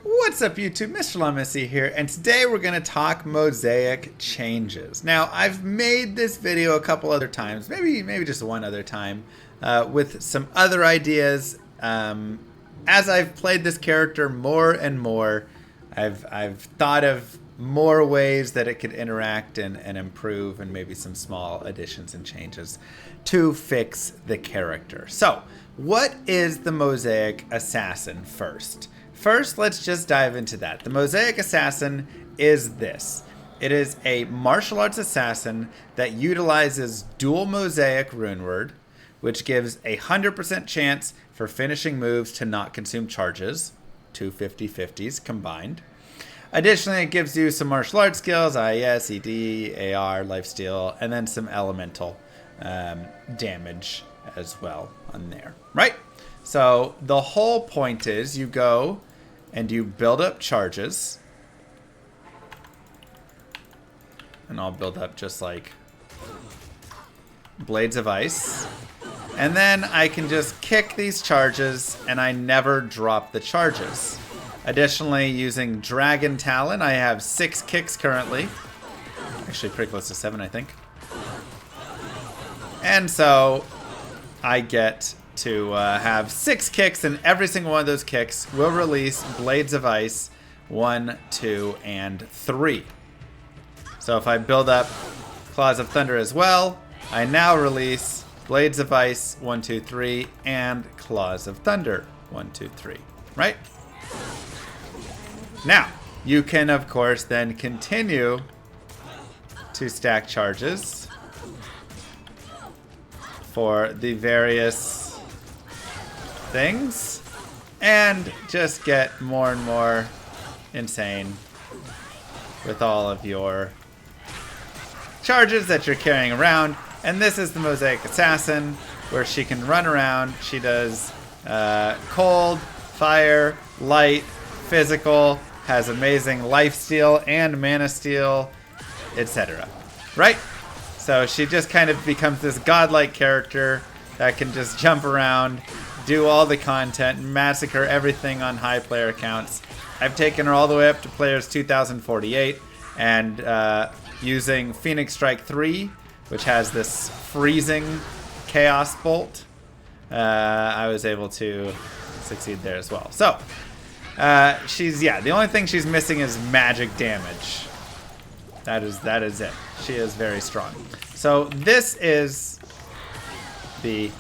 What's up YouTube, Mr. Lemessy here, and today we're going to talk mosaic changes. Now, I've made this video a couple other times, maybe just one other time, with some other ideas. As I've played this character more and more, I've thought of more ways that it could interact and improve, and maybe some small additions and changes to fix the character. So, what is the Mosaic Assassin first? First, let's just dive into that. The Mosaic Assassin is this. It is a martial arts assassin that utilizes dual Mosaic rune word, which gives a 100% chance for finishing moves to not consume charges, two 50/50s combined. Additionally, it gives you some martial arts skills, IES, ED, AR, lifesteal, and then some elemental damage as well on there, right? So the whole point is you go and you build up charges. And I'll build up just like blades of ice. And then I can just kick these charges and I never drop the charges. Additionally, using Dragon Talon, I have 6 kicks currently. Actually pretty close to 7, I think. And so I get to have 6 kicks, and every single one of those kicks will release Blades of Ice 1, 2, and 3. So if I build up Claws of Thunder as well, I now release Blades of Ice 1, 2, 3, and Claws of Thunder 1, 2, 3. Right? Now, you can of course then continue to stack charges for the various things and just get more and more insane with all of your charges that you're carrying around. And this is the Mosaic Assassin, where she can run around. She does cold, fire, light, physical, has amazing life steal and mana steal, etc. Right? So she just kind of becomes this godlike character that can just jump around, do all the content, massacre everything on high player counts. I've taken her all the way up to players 2048, and using Phoenix Strike 3, which has this freezing chaos bolt, I was able to succeed there as well. So, the only thing she's missing is magic damage. That is it. She is very strong. So this is the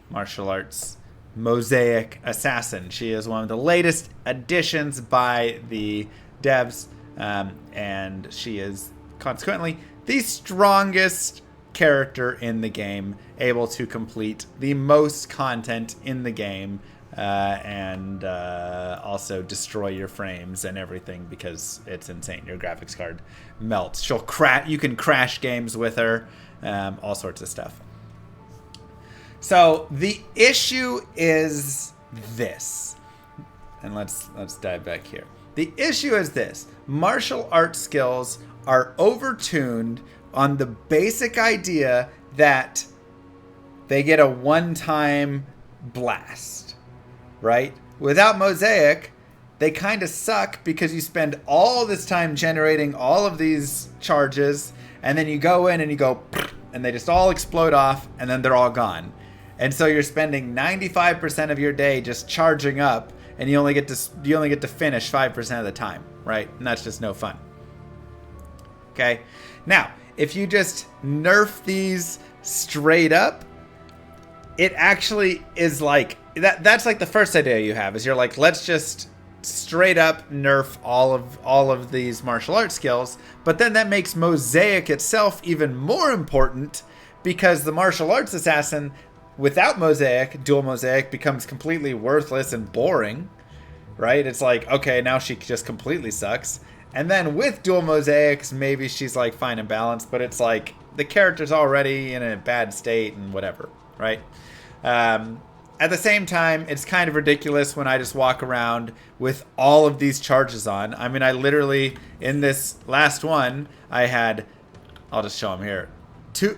martial arts Mosaic Assassin. She is one of the latest additions by the devs, and she is consequently the strongest character in the game, able to complete the most content in the game, and also destroy your frames and everything because it's insane. Your graphics card melts. You can crash games with her, all sorts of stuff. So the issue is this, and let's dive back here. The issue is this: martial arts skills are overtuned on the basic idea that they get a one-time blast, right? Without Mosaic, they kind of suck because you spend all this time generating all of these charges, and then you go in and you go, and they just all explode off, and then they're all gone. And so you're spending 95% of your day just charging up, and you only get to finish 5% of the time, right? And that's just no fun. Okay? Now, if you just nerf these straight up, it actually is like that's like the first idea you have, is you're like, let's just straight up nerf all of these martial arts skills, but then that makes Mosaic itself even more important, because the martial arts assassin without Mosaic, dual Mosaic, becomes completely worthless and boring, right? It's like, okay, now she just completely sucks. And then with dual Mosaics, maybe she's like fine and balanced, but it's like the character's already in a bad state and whatever, right? At the same time, it's kind of ridiculous when I just walk around with all of these charges on. I mean, I literally, in this last one, I'll just show them here.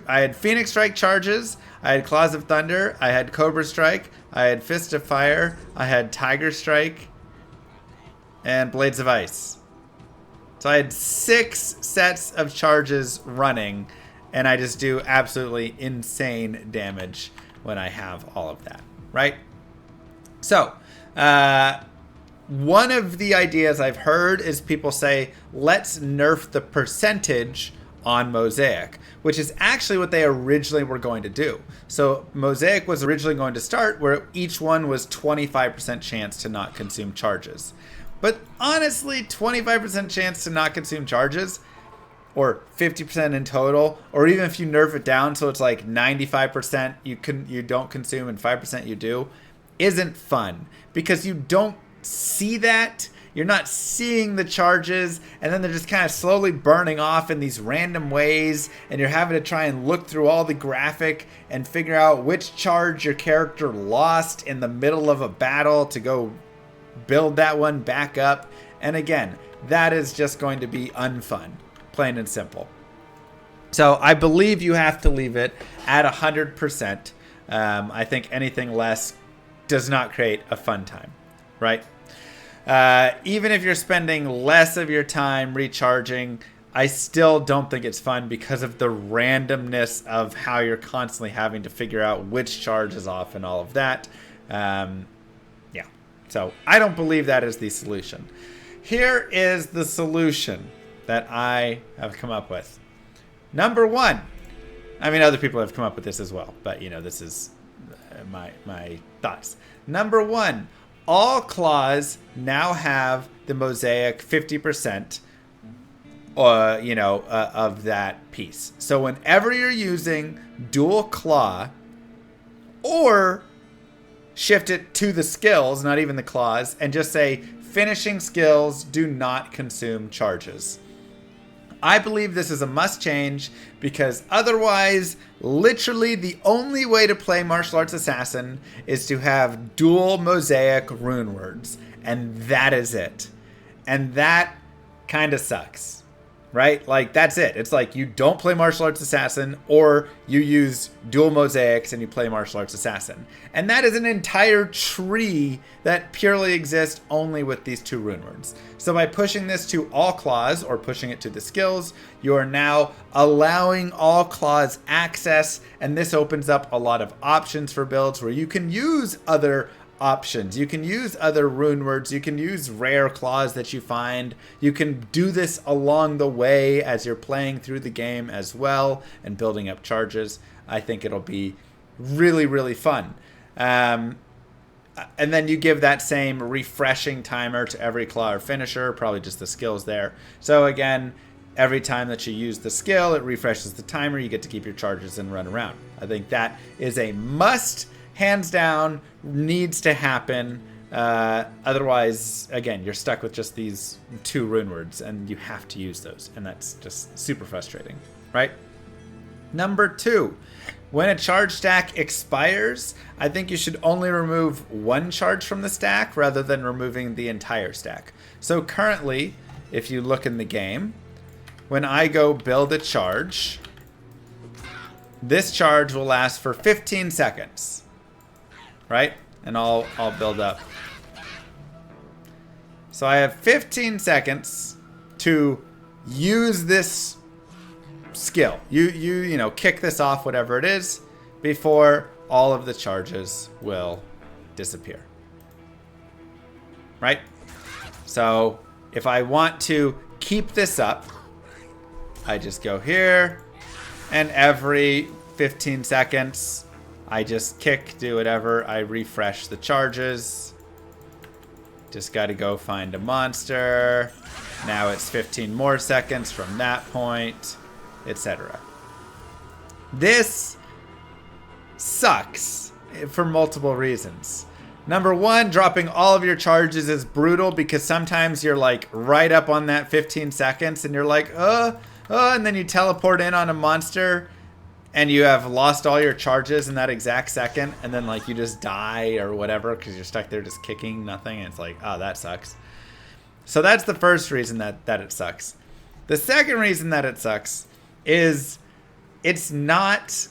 I had Phoenix Strike charges, I had Claws of Thunder, I had Cobra Strike, I had Fist of Fire, I had Tiger Strike, and Blades of Ice. So I had 6 sets of charges running, and I just do absolutely insane damage when I have all of that, right? So, one of the ideas I've heard is people say, let's nerf the percentage on Mosaic, which is actually what they originally were going to do. So Mosaic was originally going to start where each one was 25% chance to not consume charges. But honestly, 25% chance to not consume charges, or 50% in total, or even if you nerf it down so it's like 95% you don't consume and 5% you do, isn't fun, because you don't see that. You're not seeing the charges, and then they're just kind of slowly burning off in these random ways, and you're having to try and look through all the graphic and figure out which charge your character lost in the middle of a battle to go build that one back up. And again, that is just going to be unfun, plain and simple. So I believe you have to leave it at 100%. I think anything less does not create a fun time, right? Even if you're spending less of your time recharging, I still don't think it's fun because of the randomness of how you're constantly having to figure out which charge is off and all of that. Yeah, so I don't believe that is the solution. Here is the solution that I have come up with. Number 1, I mean, other people have come up with this as well, but this is my thoughts. Number 1, all claws now have the Mosaic 50%, of that piece. So whenever you're using dual claw, or shift it to the skills, not even the claws, and just say finishing skills do not consume charges. I believe this is a must change, because otherwise, literally the only way to play Martial Arts Assassin is to have dual Mosaic rune words, and that is it. And that kind of sucks, right? Like, that's it. It's like you don't play Martial Arts Assassin, or you use dual Mosaics and you play Martial Arts Assassin. And that is an entire tree that purely exists only with these 2 rune words. So by pushing this to all claws, or pushing it to the skills, you are now allowing all claws access, and this opens up a lot of options for builds where you can use other options. You can use other rune words. You can use rare claws that you find. You can do this along the way as you're playing through the game as well and building up charges. I think it'll be really, really fun. And then you give that same refreshing timer to every claw or finisher, probably just the skills there. So again, every time that you use the skill, it refreshes the timer. You get to keep your charges and run around. I think that is a must, hands down, needs to happen. Otherwise, again, you're stuck with just these 2 rune words, and you have to use those. And that's just super frustrating, right? Number 2. When a charge stack expires, I think you should only remove 1 charge from the stack rather than removing the entire stack. So currently, if you look in the game, when I go build a charge, this charge will last for 15 seconds, right? And I'll build up. So I have 15 seconds to use this skill. You kick this off, whatever it is, before all of the charges will disappear. Right? So if I want to keep this up, I just go here, and every 15 seconds I just kick, do whatever, I refresh the charges. Just got to go find a monster. Now it's 15 more seconds from that point, etc. This sucks for multiple reasons. Number 1, dropping all of your charges is brutal, because sometimes you're like right up on that 15 seconds and you're like, and then you teleport in on a monster and you have lost all your charges in that exact second, and then like you just die or whatever because you're stuck there just kicking nothing, and it's like, oh, that sucks. So that's the first reason that it sucks. The second reason that it sucks is it's not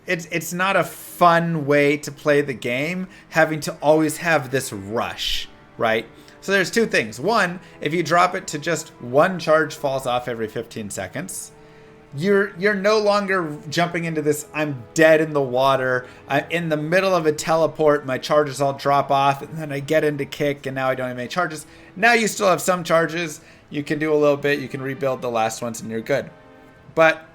a fun way to play the game, having to always have this rush, right? So there's two things. One, if you drop it to just one charge falls off every 15 seconds, you're no longer jumping into this, I'm dead in the water, I'm in the middle of a teleport, my charges all drop off, and then I get into kick, and now I don't have any charges. Now you still have some charges, you can do a little bit, you can rebuild the last ones, and you're good. But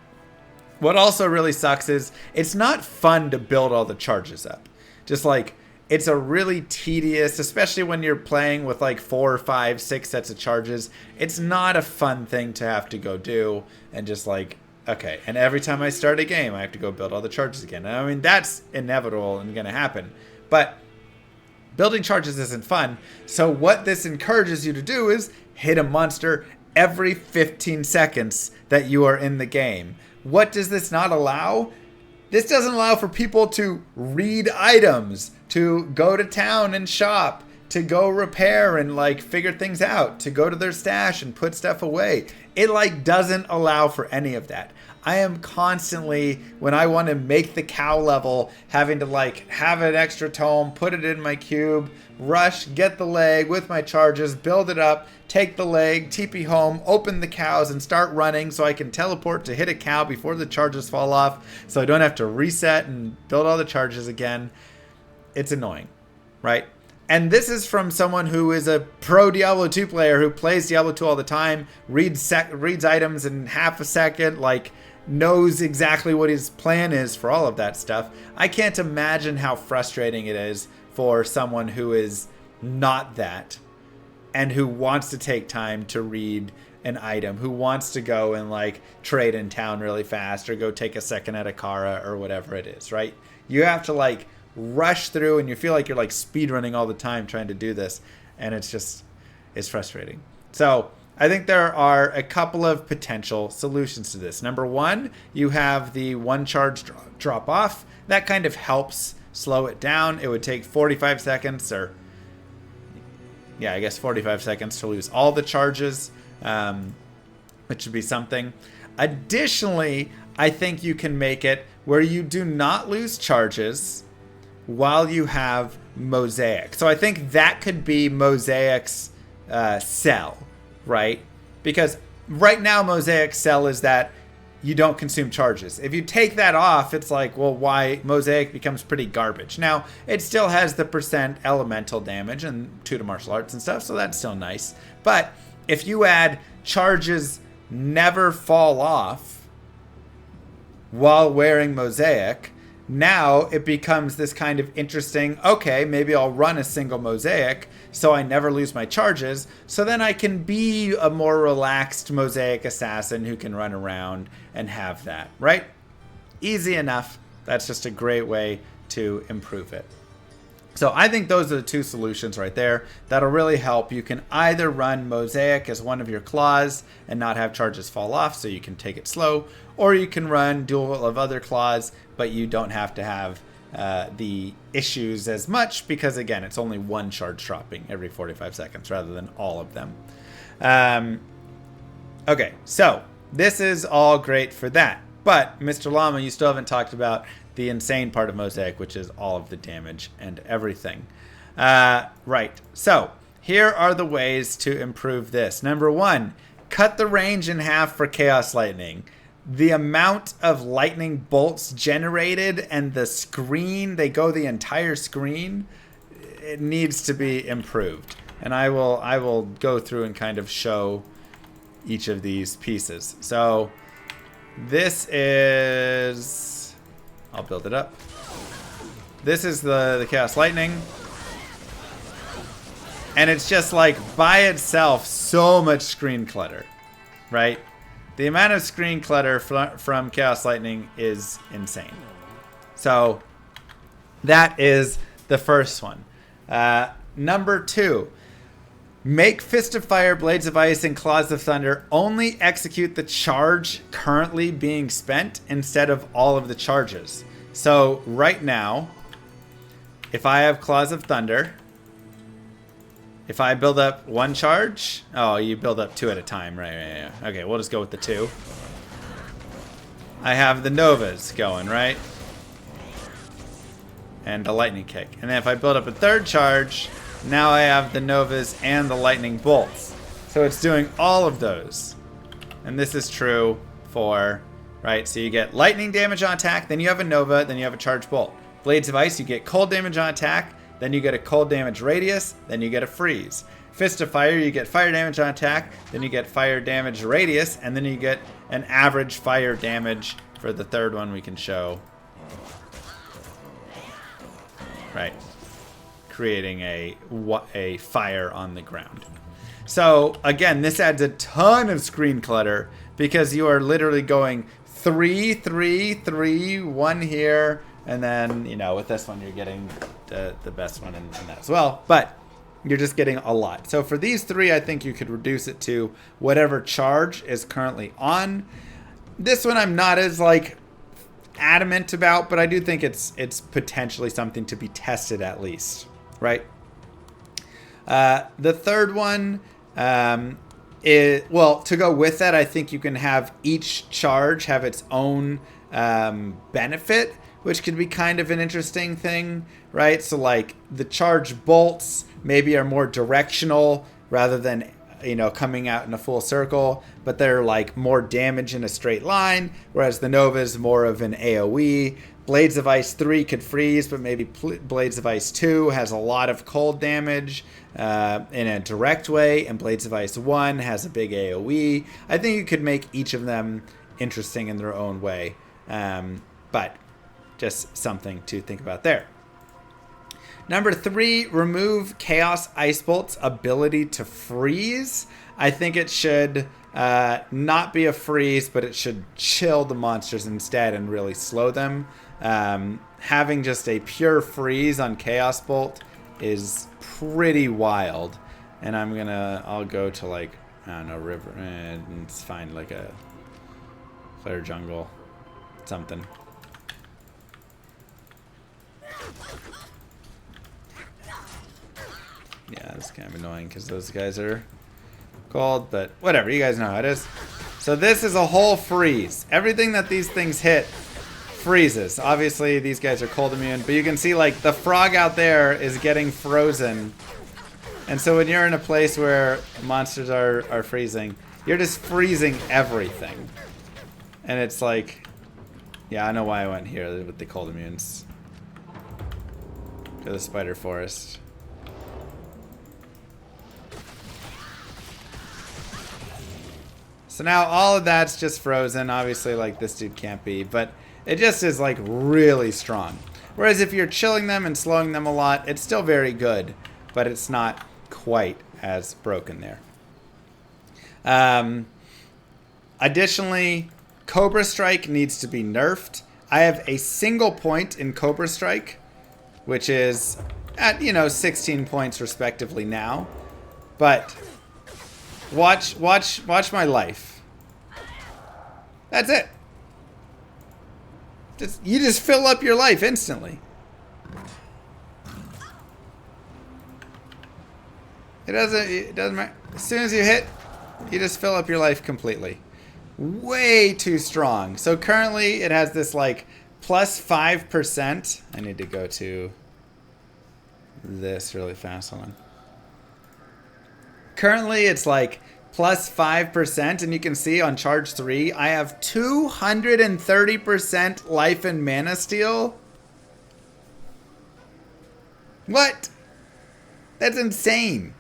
what also really sucks is it's not fun to build all the charges up. Just like, it's a really tedious, especially when you're playing with like 4, 5, 6 sets of charges. It's not a fun thing to have to go do and just like, okay, and every time I start a game, I have to go build all the charges again. I mean, that's inevitable and going to happen. But building charges isn't fun. So what this encourages you to do is hit a monster every 15 seconds that you are in the game. What does this not allow? This doesn't allow for people to read items, to go to town and shop, to go repair and like figure things out, to go to their stash and put stuff away. It like doesn't allow for any of that. I am constantly, when I want to make the cow level, having to like have an extra tome, put it in my cube, rush, get the leg with my charges, build it up, take the leg, TP home, open the cows and start running so I can teleport to hit a cow before the charges fall off so I don't have to reset and build all the charges again. It's annoying, right? And this is from someone who is a pro Diablo 2 player who plays Diablo 2 all the time, reads items in half a second, like knows exactly what his plan is for all of that stuff. I can't imagine how frustrating it is for someone who is not that and who wants to take time to read an item, who wants to go and like trade in town really fast or go take a second at a Kara or whatever it is, right? You have to like rush through and you feel like you're like speed running all the time trying to do this, and it's frustrating. So I think there are a couple of potential solutions to this. Number one, you have the one charge drop off. That kind of helps slow it down. It would take 45 seconds or I guess 45 seconds to lose all the charges, which would be something. Additionally, I think you can make it where you do not lose charges while you have Mosaic. So I think that could be Mosaic's sell, right? Because right now Mosaic's sell is that you don't consume charges. If you take that off, it's like, well, why? Mosaic becomes pretty garbage. Now, it still has the percent elemental damage and 2 to martial arts and stuff, so that's still nice. But if you add charges never fall off while wearing Mosaic, now it becomes this kind of interesting, okay, maybe I'll run a single Mosaic so I never lose my charges, so then I can be a more relaxed Mosaic assassin who can run around and have that, right? Easy enough. That's just a great way to improve it. So I think those are the two solutions right there that'll really help. You can either run Mosaic as one of your claws and not have charges fall off so you can take it slow, or you can run dual of other claws, but you don't have to have the issues as much because, again, it's only one charge dropping every 45 seconds rather than all of them. Okay, so this is all great for that. But, Mr. Llama, you still haven't talked about the insane part of Mosaic, which is all of the damage and everything. Right, so here are the ways to improve this. Number one, cut the range in half for Chaos Lightning. The amount of lightning bolts generated and the screen, they go the entire screen, it needs to be improved. And I will go through and kind of show each of these pieces. So this is, I'll build it up. This is the Chaos Lightning. And it's just like by itself so much screen clutter, right? The amount of screen clutter from Chaos Lightning is insane. So that is the first one. Number two, make Fist of Fire, Blades of Ice, and Claws of Thunder only execute the charge currently being spent instead of all of the charges. So right now, if I have Claws of Thunder, if I build up one charge, oh, you build up two at a time, right? Okay, we'll just go with the two. I have the Novas going, right? And the Lightning Kick. And then if I build up a third charge, Now I have the Novas and the Lightning Bolts. So it's doing all of those. And this is true for, right? So you get lightning damage on attack, then you have a Nova, then you have a Charge Bolt. Blades of Ice, you get cold damage on attack, then you get a cold damage radius, then you get a freeze. Fist of Fire, you get fire damage on attack, then you get fire damage radius, and then you get an average fire damage for the third one we can show. Right. Creating a fire on the ground. So again, this adds a ton of screen clutter because you are literally going 3, 3, 3, 1 here, and then, you know, with this one you're getting the best one in that as well. But you're just getting a lot. So for these 3, I think you could reduce it to whatever charge is currently on. This one I'm not as like adamant about, but I do think it's potentially something to be tested at least, right? The third one is, well, to go with that, I think you can have each charge have its own benefit, which could be kind of an interesting thing, right? So like the charge bolts maybe are more directional rather than, you know, coming out in a full circle, but they're like more damage in a straight line, whereas the Nova is more of an AoE. Blades of Ice 3 could freeze, but maybe Blades of Ice 2 has a lot of cold damage in a direct way, and Blades of Ice 1 has a big AoE. I think you could make each of them interesting in their own way, but just something to think about there. Number 3, remove Chaos Ice Bolt's ability to freeze. I think it should not be a freeze, but it should chill the monsters instead and really slow them. Having just a pure freeze on Chaos Bolt is pretty wild. And I'll go to like, I don't know, river, and find like a Flare Jungle, something. Yeah, it's kind of annoying because those guys are cold, but whatever, you guys know how it is. So this is a whole freeze. Everything that these things hit freezes. Obviously, these guys are cold immune, but you can see like the frog out there is getting frozen. And so when you're in a place where monsters are freezing, you're just freezing everything. And it's like, yeah, I know why I went here with the cold immunes. To the spider forest. So now all of that's just frozen. Obviously, like, this dude can't be, but it just is like really strong. Whereas if you're chilling them and slowing them a lot, it's still very good, but it's not quite as broken there. Additionally, Cobra Strike needs to be nerfed. I have a single point in Cobra Strike, which is at, you know, 16 points respectively now. But watch my life. That's it. You just fill up your life instantly. It doesn't matter. As soon as you hit, you just fill up your life completely. Way too strong. So currently it has this like plus 5%. I need to go to this really fast. Hold on. Currently it's like plus 5%, and you can see on charge 3 I have 230% life and mana steal. What? That's insane.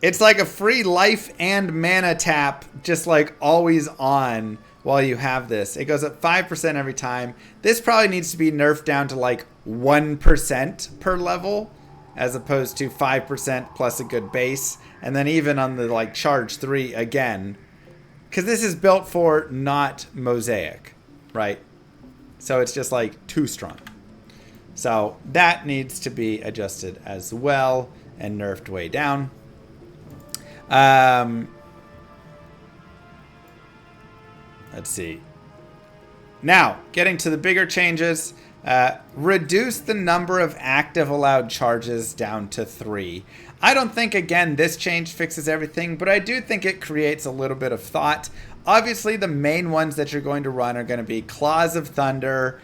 It's like a free life and mana tap, just like always on while you have this. It goes up 5% every time. This probably needs to be nerfed down to like 1% per level, as opposed to 5% plus a good base. And then even on the like charge 3 again, because this is built for not mosaic, right? So it's just like too strong. So that needs to be adjusted as well and nerfed way down. Let's see. Now, getting to the bigger changes. Reduce the number of active allowed charges down to 3. I don't think, again, this change fixes everything, but I do think it creates a little bit of thought. Obviously, the main ones that you're going to run are going to be Claws of Thunder,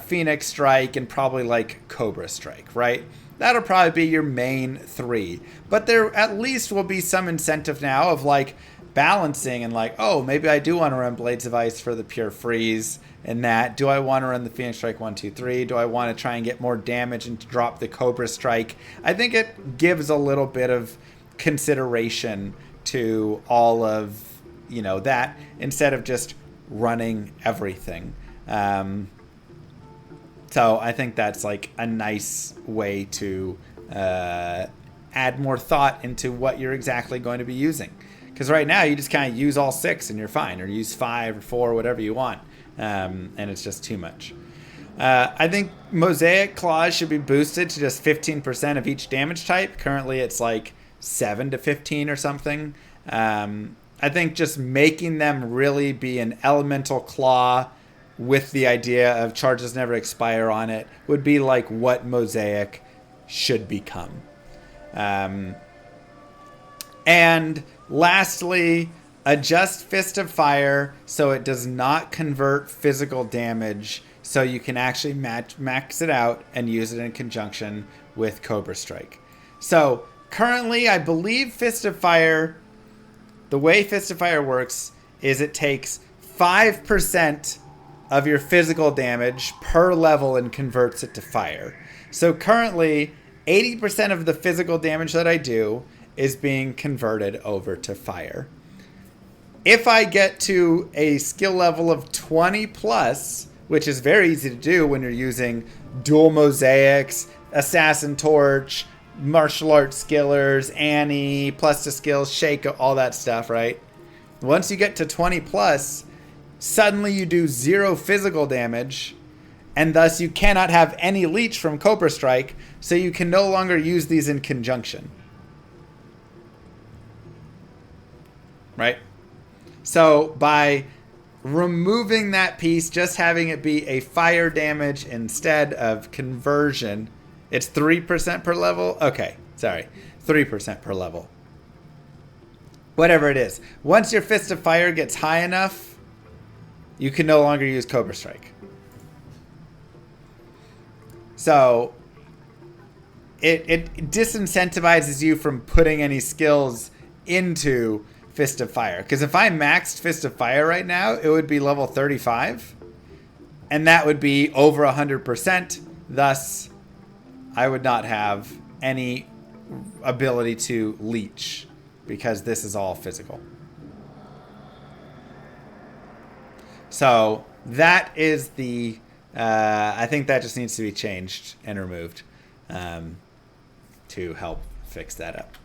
Phoenix Strike, and probably like Cobra Strike, right? That'll probably be your main 3. But there at least will be some incentive now of like balancing and like, oh, maybe I do want to run Blades of Ice for the pure freeze and that. Do I want to run the Phoenix Strike 1, 2, 3? Do I want to try and get more damage and drop the Cobra Strike? I think it gives a little bit of consideration to all of, you know, that instead of just running everything. So I think that's like a nice way to add more thought into what you're exactly going to be using. Because right now you just kind of use all 6 and you're fine, or use 5 or 4, whatever you want, and it's just too much. I think Mosaic Claws should be boosted to just 15% of each damage type. Currently it's like 7 to 15 or something. I think just making them really be an elemental claw with the idea of charges never expire on it would be like what Mosaic should become. And lastly, adjust Fist of Fire so it does not convert physical damage, so you can actually max it out and use it in conjunction with Cobra Strike. So currently, I believe Fist of Fire, the way Fist of Fire works is it takes 5% of your physical damage per level and converts it to fire. So currently, 80% of the physical damage that I do is being converted over to fire. If I get to a skill level of 20 plus, which is very easy to do when you're using dual mosaics, assassin torch, martial arts skillers, Annie, plus to skills, shake, all that stuff, right? Once you get to 20 plus, suddenly you do 0 physical damage, and thus you cannot have any leech from Cobra Strike, so you can no longer use these in conjunction. Right? So by removing that piece, just having it be a fire damage instead of conversion, it's 3% per level? Okay, sorry. 3% per level. Whatever it is. Once your Fist of Fire gets high enough, you can no longer use Cobra Strike. So it disincentivizes you from putting any skills into Fist of Fire. Because if I maxed Fist of Fire right now, it would be level 35. And that would be over 100%. Thus, I would not have any ability to leech, because this is all physical. So that is the, I think that just needs to be changed and removed to help fix that up.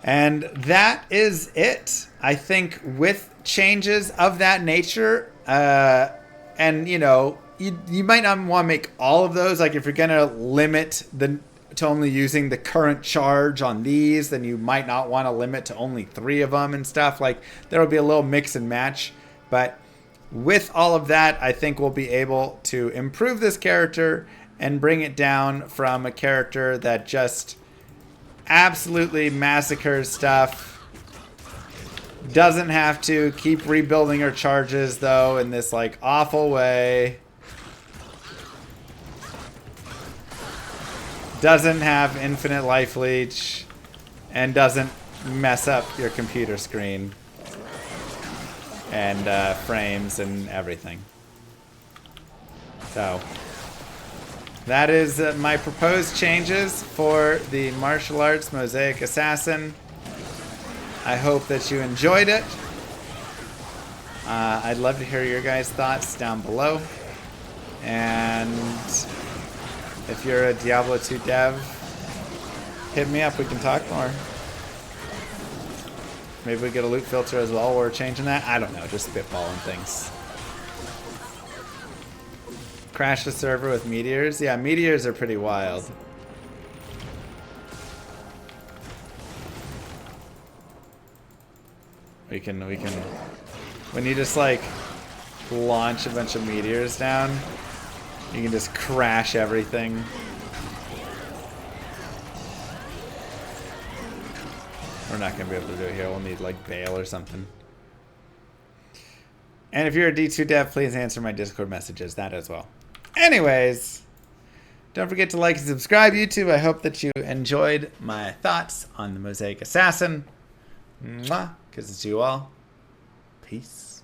And that is it. I think with changes of that nature, and you know, you might not want to make all of those. Like if you're going to limit to only using the current charge on these, then you might not want to limit to only 3 of them and stuff. Like there will be a little mix and match. But with all of that, I think we'll be able to improve this character and bring it down from a character that just absolutely massacres stuff. Doesn't have to keep rebuilding her charges though in this like awful way. Doesn't have infinite life leech, and doesn't mess up your computer screen and frames and everything. So that is my proposed changes for the Martial Arts Mosaic Assassin. I hope that you enjoyed it. I'd love to hear your guys' thoughts down below. And if you're a Diablo 2 dev, hit me up. We can talk more. Maybe we get a loot filter as well. We're changing that. I don't know. Just spitballing things. Crash the server with meteors. Yeah, meteors are pretty wild. We can. When you just like launch a bunch of meteors down, you can just crash everything. We're not going to be able to do it here. We'll need like bail or something. And if you're a D2 dev, please answer my Discord messages. That as well. Anyways, Don't forget to like and subscribe, YouTube. I hope that you enjoyed my thoughts on the Mosaic Assassin. Mwah. Kisses to you all. Peace.